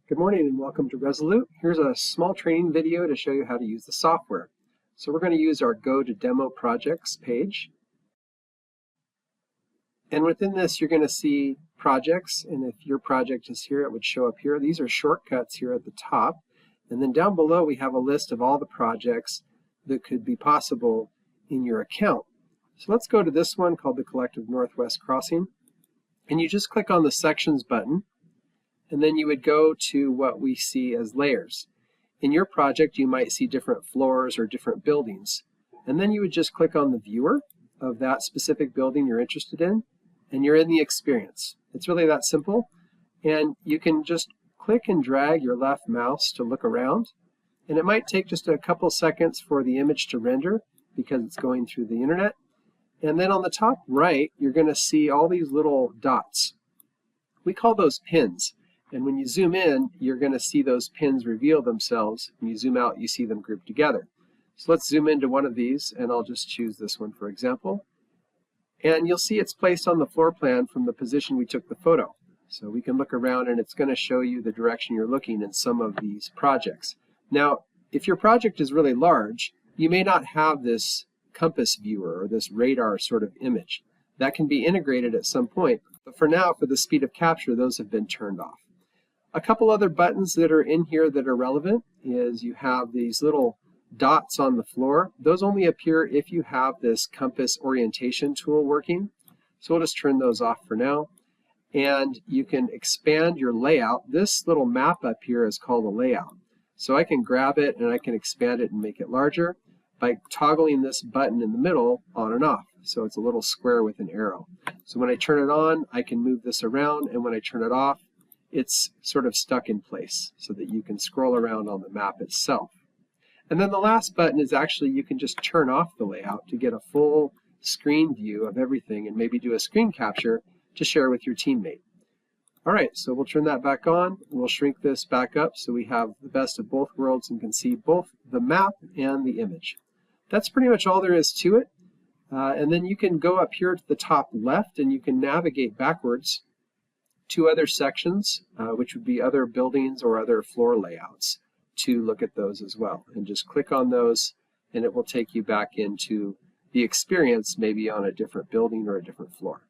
Good morning and welcome to RESolute. Here's a small training video to show you how to use the software. So we're going to use our Go to Demo Projects page. And within this, you're going to see projects. And if your project is here, it would show up here. These are shortcuts here at the top. And then down below, we have a list of all the projects that could be possible in your account. So let's go to this one called the Collective Northwest Crossing. And you just click on the Sections button. And then you would go to what we see as layers. In your project, you might see different floors or different buildings. And then you would just click on the viewer of that specific building you're interested in, and you're in the experience. It's really that simple. And you can just click and drag your left mouse to look around. And it might take just a couple seconds for the image to render because it's going through the internet. And then on the top right, you're going to see all these little dots. We call those pins. And when you zoom in, you're going to see those pins reveal themselves. When you zoom out, you see them grouped together. So let's zoom into one of these, and I'll just choose this one for example. And you'll see it's placed on the floor plan from the position we took the photo. So we can look around, and it's going to show you the direction you're looking in some of these projects. Now, if your project is really large, you may not have this compass viewer or this radar sort of image. That can be integrated at some point. But for now, for the speed of capture, those have been turned off. A couple other buttons that are in here that are relevant is you have these little dots on the floor. Those only appear if you have this compass orientation tool working. So we'll just turn those off for now. And you can expand your layout. This little map up here is called a layout. So I can grab it and I can expand it and make it larger by toggling this button in the middle on and off. So it's a little square with an arrow. So when I turn it on, I can move this around, and when I turn it off, it's sort of stuck in place so that you can scroll around on the map itself. And then the last button is actually you can just turn off the layout to get a full screen view of everything and maybe do a screen capture to share with your teammate. All right, so we'll turn that back on. We'll shrink this back up so we have the best of both worlds and can see both the map and the image. That's pretty much all there is to it. And then you can go up here to the top left and you can navigate backwards to other sections, which would be other buildings or other floor layouts, to look at those as well. And just click on those and it will take you back into the experience, maybe on a different building or a different floor.